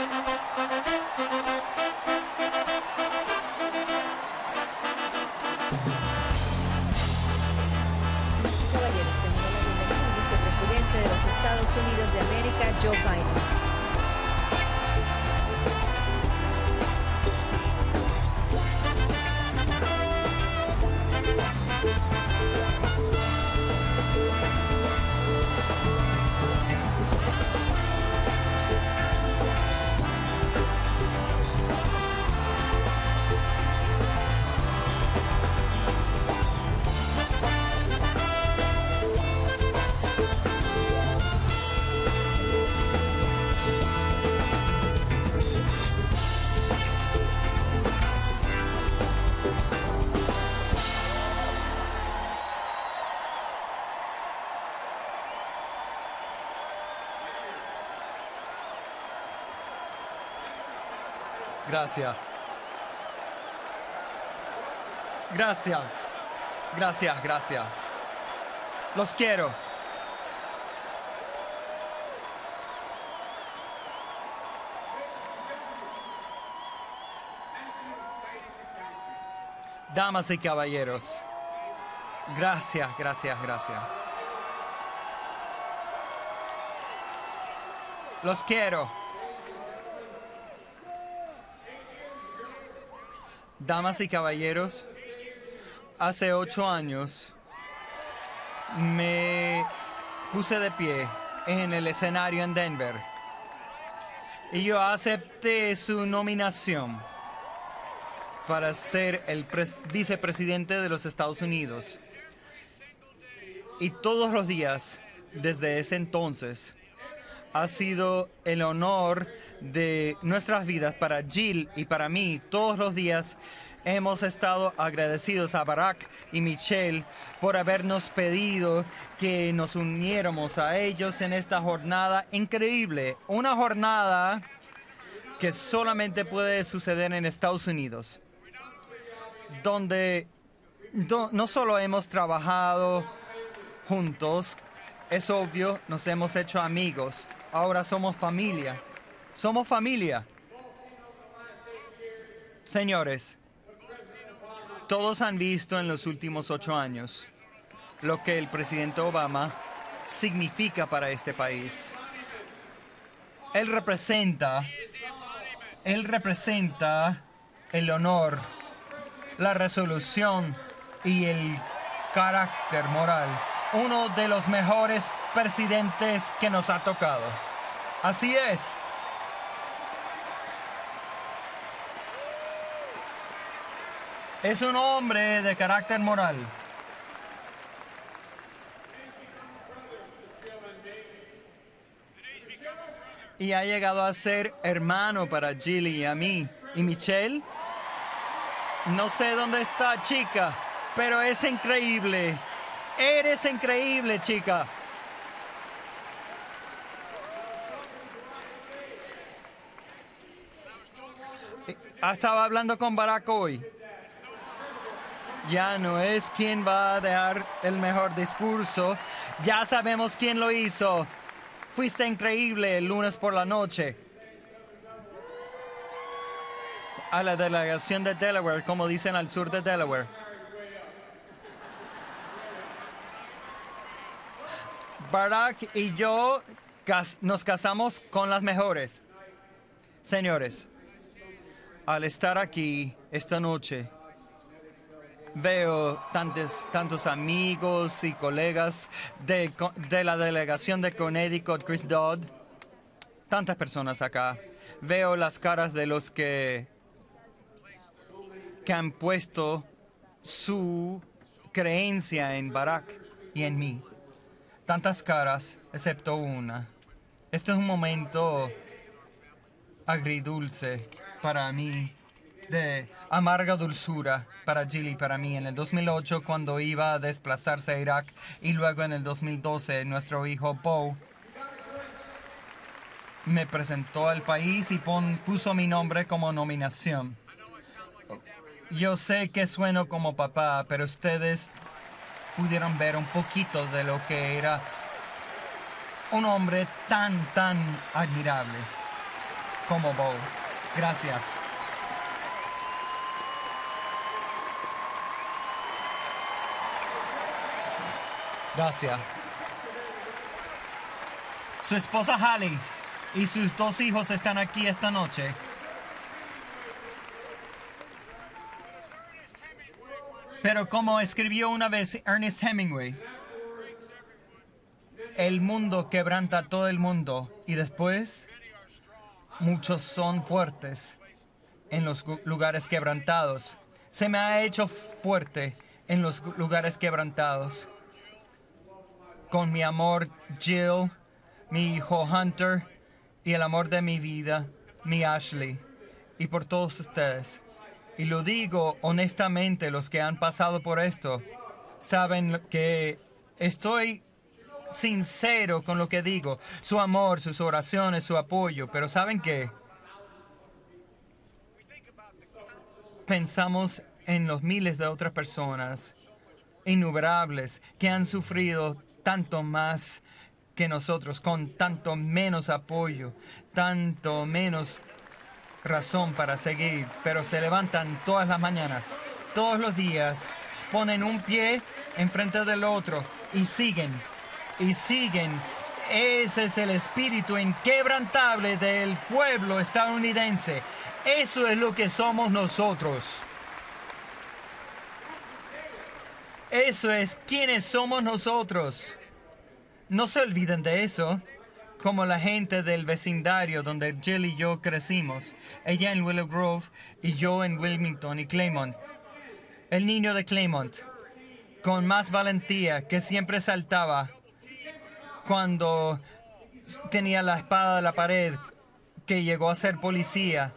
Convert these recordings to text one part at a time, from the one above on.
Caballeros, tengo la bienvenida al vicepresidente de los Estados Unidos de América, Joe Biden. Gracias. Gracias. Gracias, gracias. Los quiero. Damas y caballeros. Gracias, gracias, gracias. Los quiero. Damas y caballeros, hace 8 años me puse de pie en el escenario en Denver y yo acepté su nominación para ser el vicepresidente de los Estados Unidos. Y todos los días, desde ese entonces, ha sido el honor de nuestras vidas para Jill y para mí. Todos los días hemos estado agradecidos a Barack y Michelle por habernos pedido que nos uniéramos a ellos en esta jornada increíble. Una jornada que solamente puede suceder en Estados Unidos, donde no solo hemos trabajado juntos, es obvio, nos hemos hecho amigos. Ahora somos familia. Somos familia. Señores, todos han visto en los últimos 8 años lo que el presidente Obama significa para este país. Él representa el honor, la resolución y el carácter moral. Uno de los mejores presidentes que nos ha tocado. Así es. Es un hombre de carácter moral. Y ha llegado a ser hermano para Jill y a mí. ¿Y Michelle? No sé dónde está, chica, pero es increíble. Eres increíble, chica. Estaba hablando con Barack hoy. Ya no es quién va a dar el mejor discurso. Ya sabemos quién lo hizo. Fuiste increíble el lunes por la noche. A la delegación de Delaware, como dicen al sur de Delaware. Barack y yo nos casamos con las mejores. Señores, al estar aquí esta noche, veo tantos amigos y colegas de la delegación de Connecticut, Chris Dodd, tantas personas acá. Veo las caras de los que han puesto su creencia en Barack y en mí. Tantas caras, excepto una. Este es un momento agridulce para mí, de amarga dulzura para Jill y para mí. En el 2008, cuando iba a desplazarse a Irak, y luego en el 2012, nuestro hijo Bo me presentó al país y puso mi nombre como nominación. Yo sé que sueno como papá, pero ustedes pudieron ver un poquito de lo que era un hombre tan admirable como Bo. Gracias. Gracias. Su esposa Hallie y sus 2 hijos están aquí esta noche. Pero como escribió una vez Ernest Hemingway, el mundo quebranta a todo el mundo y después muchos son fuertes en los lugares quebrantados. Se me ha hecho fuerte en los lugares quebrantados. Con mi amor, Jill, mi hijo Hunter y el amor de mi vida, mi Ashley, y por todos ustedes. Y lo digo honestamente, los que han pasado por esto saben que estoy sincero con lo que digo. Su amor, sus oraciones, su apoyo. Pero ¿saben qué? Pensamos en los miles de otras personas, innumerables, que han sufrido tanto más que nosotros, con tanto menos apoyo, tanto menos razón para seguir, pero se levantan todas las mañanas, todos los días, ponen un pie enfrente del otro y siguen, y siguen. Ese es el espíritu inquebrantable del pueblo estadounidense. Eso es lo que somos nosotros. Eso es quienes somos nosotros. No se olviden de eso. Como la gente del vecindario donde Jill y yo crecimos. Ella en Willow Grove y yo en Wilmington y Claymont. El niño de Claymont, con más valentía, que siempre saltaba cuando tenía la espada de la pared, que llegó a ser policía,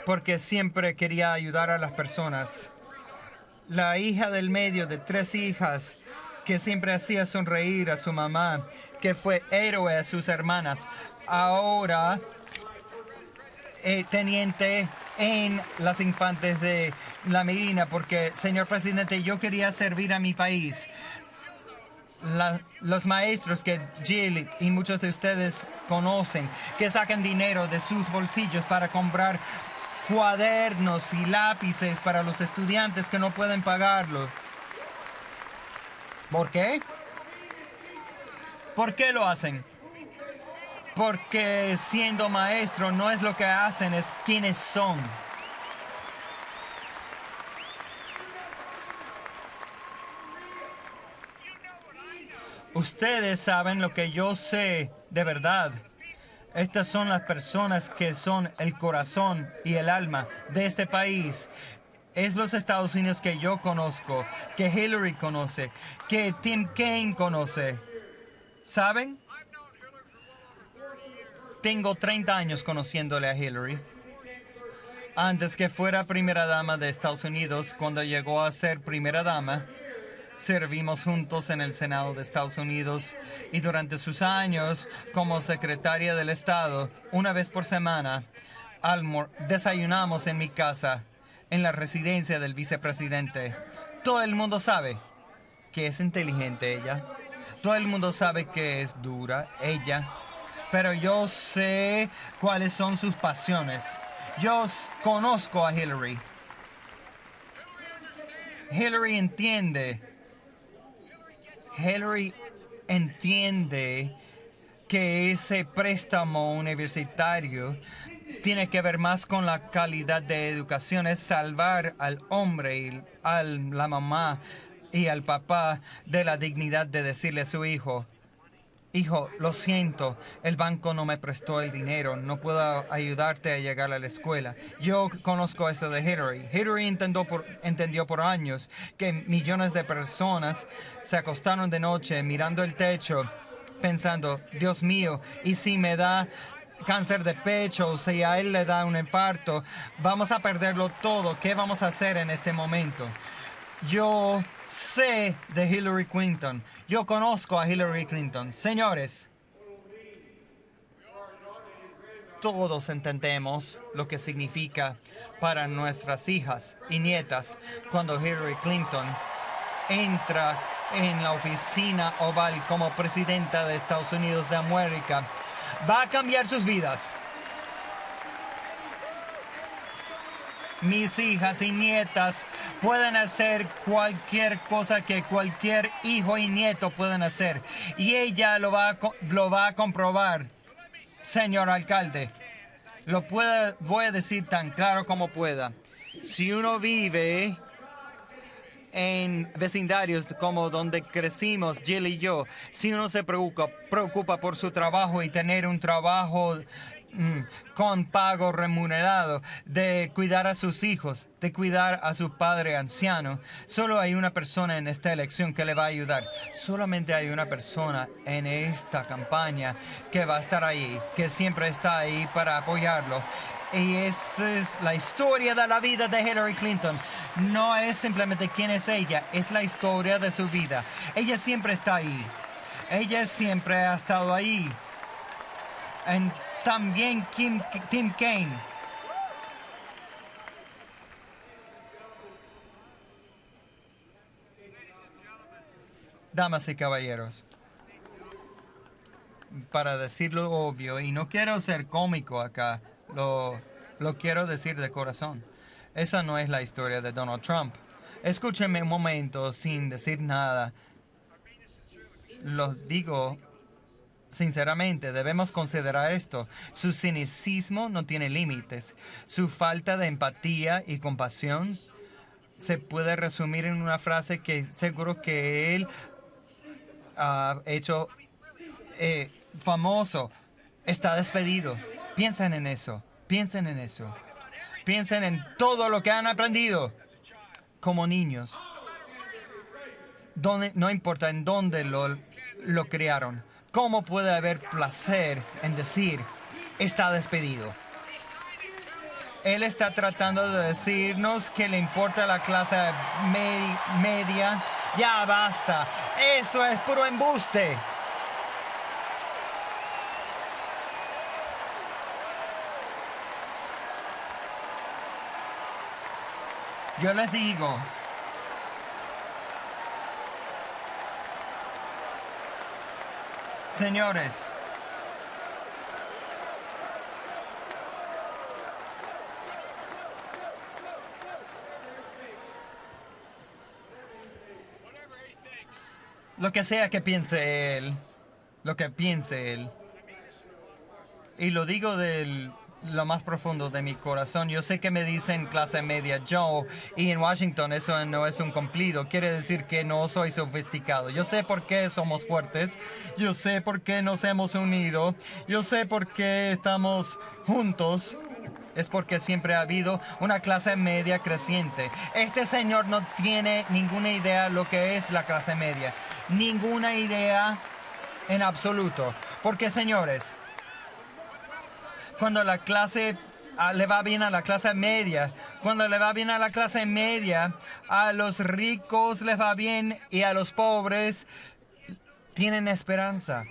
porque siempre quería ayudar a las personas. La hija del medio de 3 hijas, que siempre hacía sonreír a su mamá, que fue héroe a sus hermanas. Ahora, teniente en las infantes de la Marina, porque, señor presidente, yo quería servir a mi país. Los maestros que Jill y muchos de ustedes conocen, que sacan dinero de sus bolsillos para comprar cuadernos y lápices para los estudiantes que no pueden pagarlo. ¿Por qué? ¿Por qué lo hacen? Porque siendo maestro no es lo que hacen, es quienes son. Ustedes saben lo que yo sé de verdad. Estas son las personas que son el corazón y el alma de este país. Es los Estados Unidos que yo conozco, que Hillary conoce, que Tim Kaine conoce. ¿Saben? Tengo 30 años conociéndole a Hillary. Antes que fuera primera dama de Estados Unidos, cuando llegó a ser primera dama, servimos juntos en el Senado de Estados Unidos y durante sus años como secretaria del Estado, una vez por semana, desayunamos en mi casa, en la residencia del vicepresidente. Todo el mundo sabe que es inteligente ella. Todo el mundo sabe que es dura ella. Pero yo sé cuáles son sus pasiones. Yo conozco a Hillary. Hillary entiende que ese préstamo universitario tiene que ver más con la calidad de educación, es salvar al hombre y a la mamá y al papá de la dignidad de decirle a su hijo: hijo, lo siento, el banco no me prestó el dinero, no puedo ayudarte a llegar a la escuela. Yo conozco eso de Hillary. Hillary entendió por años que millones de personas se acostaron de noche mirando el techo, pensando: Dios mío, ¿y si me da cáncer de pecho? Si a él le da un infarto, vamos a perderlo todo. ¿Qué vamos a hacer en este momento? Yo sé de Hillary Clinton. Yo conozco a Hillary Clinton. Señores, todos entendemos lo que significa para nuestras hijas y nietas cuando Hillary Clinton entra en la oficina oval como presidenta de Estados Unidos de América. Va a cambiar sus vidas. mis hijas y nietas pueden hacer cualquier cosa que cualquier hijo y nieto pueden hacer. Y ella lo va a comprobar, señor alcalde. Voy a decir tan claro como pueda. Si uno vive en vecindarios como donde crecimos Jill y yo, si uno se preocupa por su trabajo y tener un trabajo con pago remunerado, de cuidar a sus hijos, de cuidar a su padre anciano, solo hay una persona en esta elección que le va a ayudar. Solamente hay una persona en esta campaña que va a estar ahí, que siempre está ahí para apoyarlo. Y esa es la historia de la vida de Hillary Clinton. No es simplemente quién es ella, es la historia de su vida. Ella siempre está ahí. Ella siempre ha estado ahí. También Tim Kaine. Damas y caballeros, para decirlo obvio, y no quiero ser cómico acá, lo quiero decir de corazón. Esa no es la historia de Donald Trump. Escúchenme un momento sin decir nada. Lo digo sinceramente, debemos considerar esto. Su cinicismo no tiene límites. Su falta de empatía y compasión se puede resumir en una frase que seguro que él ha hecho famoso. Está despedido. Piensen en eso. Piensen en eso. Piensen en todo lo que han aprendido como niños. No importa en dónde lo criaron. ¿Cómo puede haber placer en decir, está despedido? Él está tratando de decirnos que le importa la clase media. Ya basta. Eso es puro embuste. Yo les digo, señores, lo que sea que piense él, y lo digo de lo más profundo de mi corazón. Yo sé que me dicen clase media Joe, y en Washington eso no es un cumplido. Quiere decir que no soy sofisticado. Yo sé por qué somos fuertes. Yo sé por qué nos hemos unido. Yo sé por qué estamos juntos. Es porque siempre ha habido una clase media creciente. Este señor no tiene ninguna idea lo que es la clase media. Ninguna idea en absoluto. Porque, señores, cuando la clase le va bien a la clase media, cuando le va bien a la clase media, a los ricos les va bien y a los pobres tienen esperanza.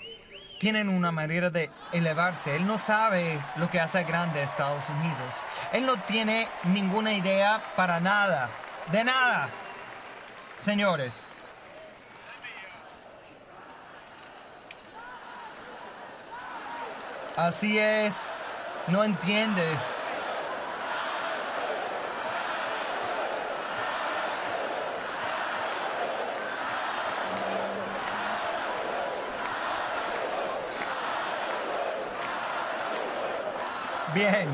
Tienen una manera de elevarse. Él no sabe lo que hace grande a Estados Unidos. Él no tiene ninguna idea para nada. De nada. Señores. Así es. No entiende. Bien.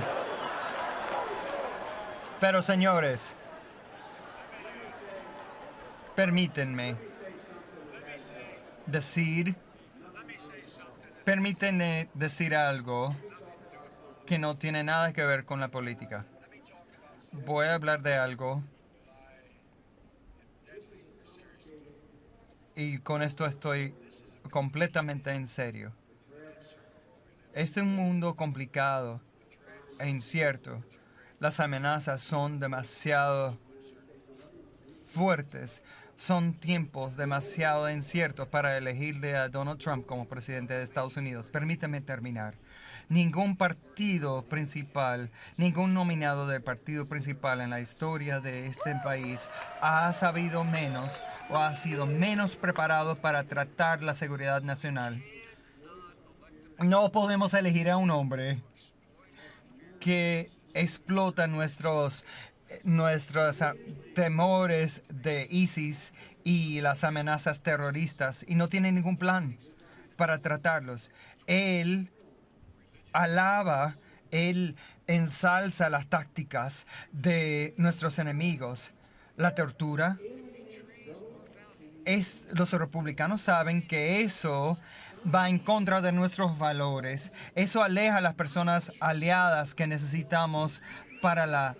Pero señores, permítanme decir algo que no tiene nada que ver con la política. Voy a hablar de algo y con esto estoy completamente en serio. Este es un mundo complicado e incierto. Las amenazas son demasiado fuertes. Son tiempos demasiado inciertos para elegirle a Donald Trump como presidente de Estados Unidos. Permítame terminar. Ningún partido principal, ningún nominado del partido principal en la historia de este país ha sabido menos o ha sido menos preparado para tratar la seguridad nacional. No podemos elegir a un hombre que explota nuestros nuestros temores de ISIS y las amenazas terroristas y no tiene ningún plan para tratarlos. Él alaba, él ensalza las tácticas de nuestros enemigos. La tortura. Los republicanos saben que eso va en contra de nuestros valores. Eso aleja a las personas aliadas que necesitamos para la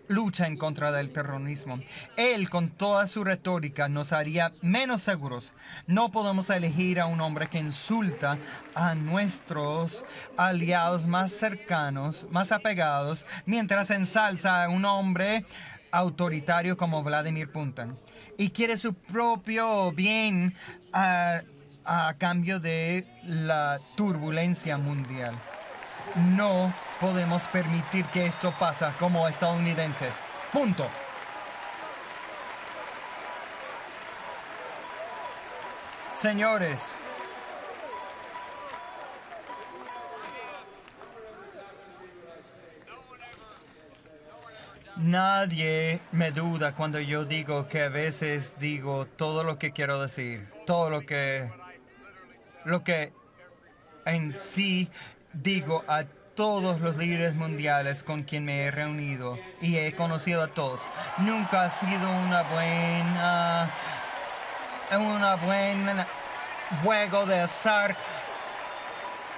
lucha en contra del terrorismo. Él, con toda su retórica, nos haría menos seguros. No podemos elegir a un hombre que insulta a nuestros aliados más cercanos, más apegados, mientras ensalza a un hombre autoritario como Vladimir Putin y quiere su propio bien a cambio de la turbulencia mundial. No podemos permitir que esto pase como estadounidenses. Punto. Señores, nadie me duda cuando yo digo que a veces digo todo lo que quiero decir, todo lo que en sí digo a todos los líderes mundiales con quien me he reunido y he conocido a todos. Nunca ha sido una buena juego de azar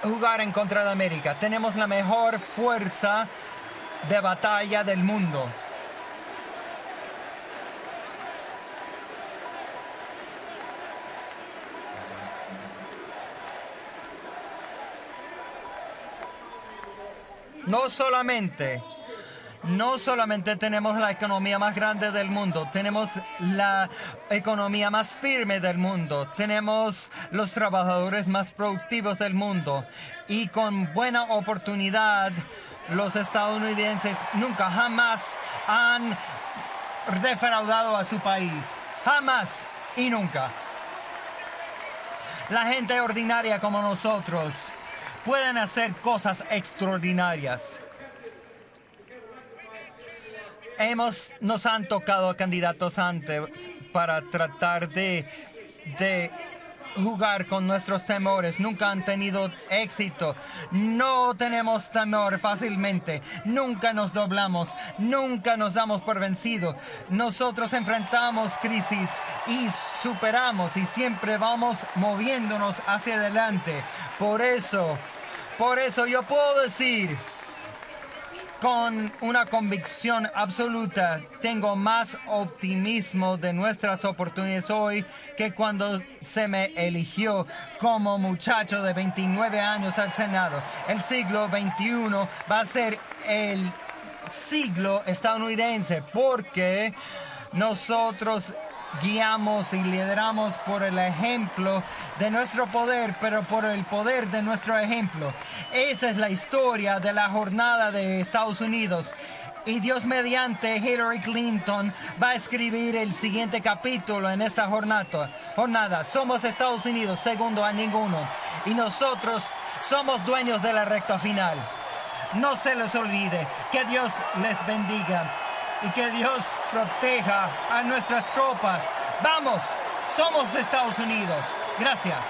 jugar en contra de América. Tenemos la mejor fuerza de batalla del mundo. No solamente tenemos la economía más grande del mundo, tenemos la economía más firme del mundo, tenemos los trabajadores más productivos del mundo y con buena oportunidad los estadounidenses nunca jamás han defraudado a su país, jamás y nunca. La gente ordinaria como nosotros pueden hacer cosas extraordinarias. Nos han tocado candidatos antes para tratar de jugar con nuestros temores. Nunca han tenido éxito. No tenemos temor fácilmente. Nunca nos doblamos. Nunca nos damos por vencidos. Nosotros enfrentamos crisis y superamos y siempre vamos moviéndonos hacia adelante. Por eso yo puedo decir con una convicción absoluta, tengo más optimismo de nuestras oportunidades hoy que cuando se me eligió como muchacho de 29 años al Senado. El siglo XXI va a ser el siglo estadounidense porque nosotros guiamos y lideramos por el ejemplo de nuestro poder, pero por el poder de nuestro ejemplo. Esa es la historia de la jornada de Estados Unidos. Y Dios mediante, Hillary Clinton va a escribir el siguiente capítulo en esta jornada. Somos Estados Unidos, segundo a ninguno. Y nosotros somos dueños de la recta final. No se les olvide. Que Dios les bendiga. Y que Dios proteja a nuestras tropas. ¡Vamos! Somos Estados Unidos. Gracias.